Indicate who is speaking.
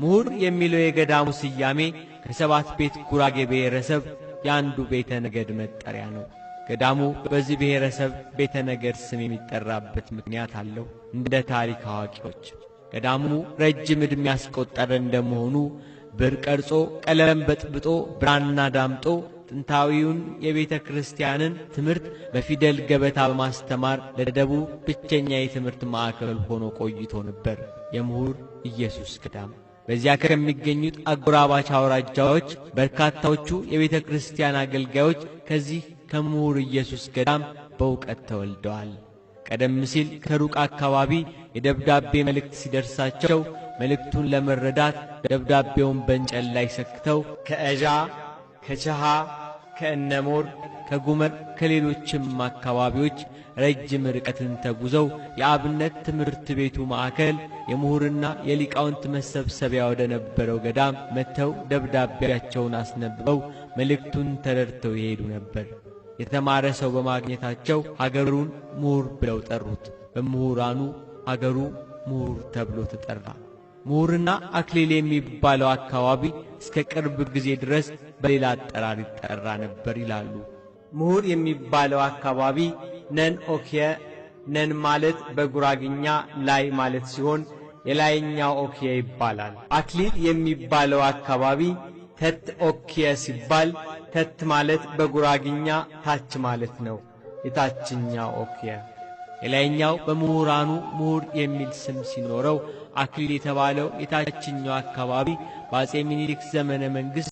Speaker 1: ምሁር የሚለው የገዳሙ ስያሜ ከሰባት ቤት ጉራጌ ብሔረሰብ የአንዱ ቤተ ነገድ መጠሪያ ነው። ገዳሙ በዚህ ብሔረሰብ ቤተ ነገድ ስም የሚጠራበት ምክንያት አለው። እንደ ታሪክ አዋቂዎች ገዳሙ ረጅም ዕድሜ ያስቆጠረ እንደመሆኑ ብር ቀርጾ ቀለም በጥብጦ ብራና ዳምጦ ጥንታዊውን የቤተ ክርስቲያንን ትምህርት በፊደል ገበታ በማስተማር ለደቡብ ብቸኛ የትምህርት ማዕከል ሆኖ ቆይቶ ነበር። የምሁር ኢየሱስ ገዳም በዚያ ከሚገኙት አጎራባች አውራጃዎች በርካታዎቹ የቤተ ክርስቲያን አገልጋዮች ከዚህ ከምሁር ኢየሱስ ገዳም በእውቀት ተወልደዋል። ቀደም ሲል ከሩቅ አካባቢ የደብዳቤ መልእክት ሲደርሳቸው መልእክቱን ለመረዳት ደብዳቤውን በእንጨት ላይ ሰክተው ከእዣ፣ ከቸሃ፣ ከእነሞር፣ ከጉመር ከሌሎችም አካባቢዎች ረጅም ርቀትን ተጉዘው የአብነት ትምህርት ቤቱ ማዕከል የምሁርና የሊቃውንት መሰብሰቢያ ወደ ነበረው ገዳም መጥተው ደብዳቤያቸውን አስነብበው መልእክቱን ተረድተው ይሄዱ ነበር። የተማረ ሰው በማግኘታቸው ሀገሩን ምሁር ብለው ጠሩት። በምሁራኑ ሀገሩ ምሁር ተብሎ ተጠራ። ምሁርና አክሊል የሚባለው አካባቢ እስከ ቅርብ ጊዜ ድረስ በሌላ አጠራር ይጠራ ነበር ይላሉ። ምሁር የሚባለው አካባቢ ነን ኦኪየ፣ ነን ማለት በጉራግኛ ላይ ማለት ሲሆን የላይኛው ኦኪየ ይባላል። አክሊል የሚባለው አካባቢ ተት ኦኪየ ሲባል ተት ማለት በጉራግኛ ታች ማለት ነው። የታችኛው ኦኪየ የላይኛው በምሁራኑ ምሁር የሚል ስም ሲኖረው አክሊል የተባለው የታችኛው አካባቢ በአፄ ምኒልክ ዘመነ መንግሥት